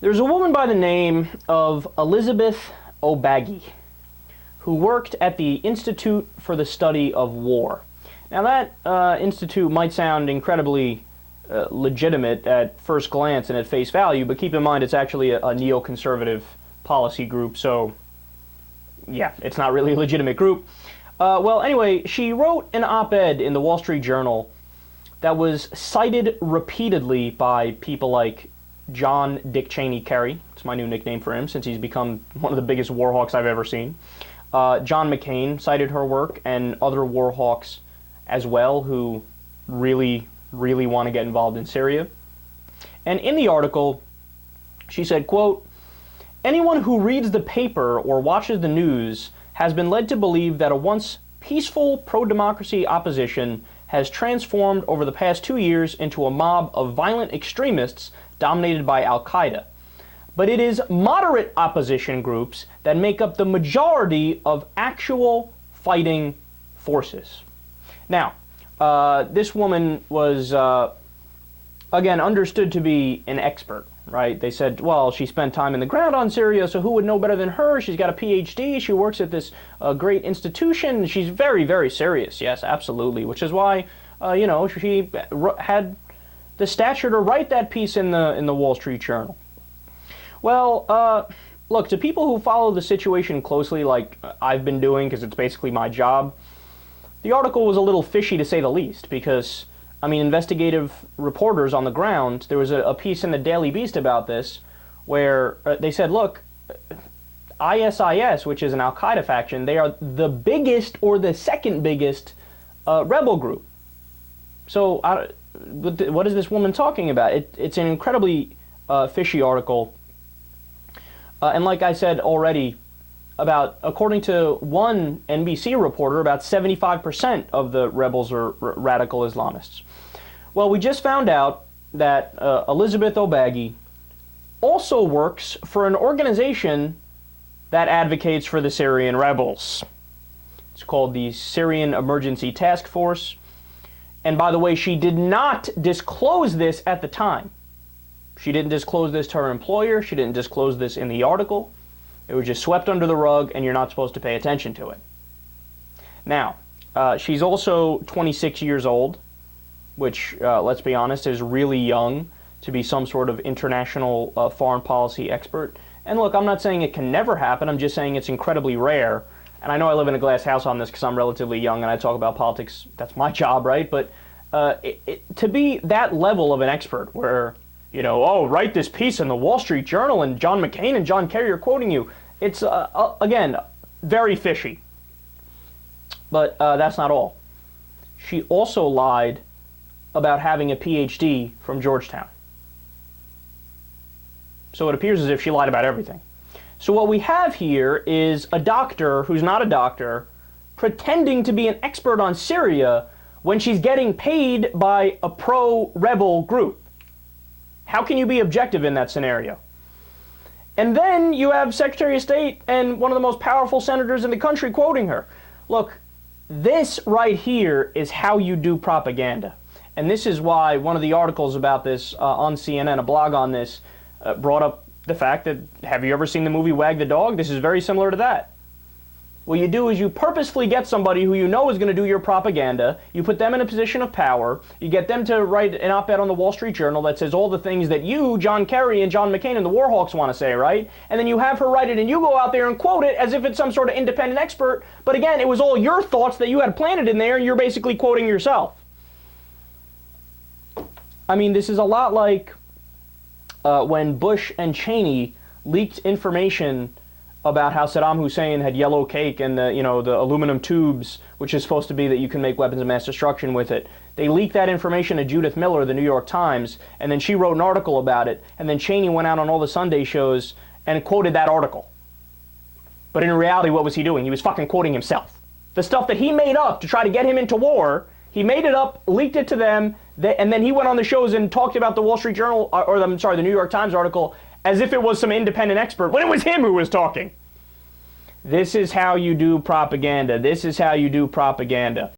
There's a woman by the name of Elizabeth O'Baggy who worked at the Institute for the Study of War. Now that institute might sound incredibly legitimate at first glance and at face value, but keep in mind it's actually a neoconservative policy group, so yeah, it's not really a legitimate group. Well, anyway, she wrote an op-ed in the Wall Street Journal that was cited repeatedly by people like John Dick Cheney Kerry. It's my new nickname for him since he's become one of the biggest war hawks I've ever seen. John McCain cited her work, and other war hawks as well who really want to get involved in Syria. And in the article, she said, quote, "Anyone who reads the paper or watches the news has been led to believe that a once peaceful pro-democracy opposition has transformed over the past 2 years into a mob of violent extremists dominated by Al-Qaeda. But it is moderate opposition groups that make up the majority of actual fighting forces." Now, this woman was, again, understood to be an expert, right? They said, well, she spent time in the ground on Syria, so who would know better than her? She's got a PhD. She works at this great institution. She's very, very serious. Yes, absolutely. Which is why, she had the stature to write that piece in the Wall Street Journal. Well, look, to people who follow the situation closely, like I've been doing, because it's basically my job, the article was a little fishy to say the least, because, I mean, investigative reporters on the ground, there was a piece in the Daily Beast about this, where they said, look, ISIS, which is an Al-Qaeda faction, they are the biggest or the second biggest rebel group. So what is this woman talking about? It's an incredibly fishy article. And like I said already, according to one NBC reporter, about 75% of the rebels are radical Islamists. Well, we just found out that Elizabeth O'Baggy also works for an organization that advocates for the Syrian rebels. It's called the Syrian Emergency Task Force. And by the way, she did not disclose this at the time. She didn't disclose this to her employer. She didn't disclose this in the article. It was just swept under the rug, and you're not supposed to pay attention to it. Now, she's also 26 years old, which, let's be honest, is really young to be some sort of international foreign policy expert. And look, I'm not saying it can never happen. I'm just saying it's incredibly rare. And I know I live in a glass house on this because I'm relatively young and I talk about politics. That's my job, right? But to be that level of an expert where, write this piece in the Wall Street Journal and John McCain and John Kerry are quoting you, it's, again, very fishy. But that's not all. She also lied about having a PhD from Georgetown. So it appears as if she lied about everything. So what we have here is a doctor who's not a doctor pretending to be an expert on Syria when she's getting paid by a pro-rebel group. How can you be objective in that scenario? And then you have Secretary of State and one of the most powerful senators in the country quoting her. Look, this right here is how you do propaganda. And this is why one of the articles about this on CNN, a blog on this, brought up the fact that, have you ever seen the movie Wag the Dog? This is very similar to that. What you do is you purposefully get somebody who you know is going to do your propaganda, you put them in a position of power, you get them to write an op-ed on the Wall Street Journal that says all the things that you, John Kerry and John McCain and the Warhawks want to say, right? And then you have her write it and you go out there and quote it as if it's some sort of independent expert, but again, it was all your thoughts that you had planted in there and you're basically quoting yourself. I mean, this is a lot like when Bush and Cheney leaked information about how Saddam Hussein had yellow cake and the aluminum tubes, which is supposed to be that you can make weapons of mass destruction with it. They leaked that information to Judith Miller, the New York Times, and then she wrote an article about it, and then Cheney went out on all the Sunday shows and quoted that article. But in reality, what was he doing? He was fucking quoting himself. The stuff that he made up to try to get him into war, he made it up, leaked it to them, and then he went on the shows and talked about the Wall Street Journal, the New York Times article, as if it was some independent expert, when it was him who was talking. This is how you do propaganda. This is how you do propaganda.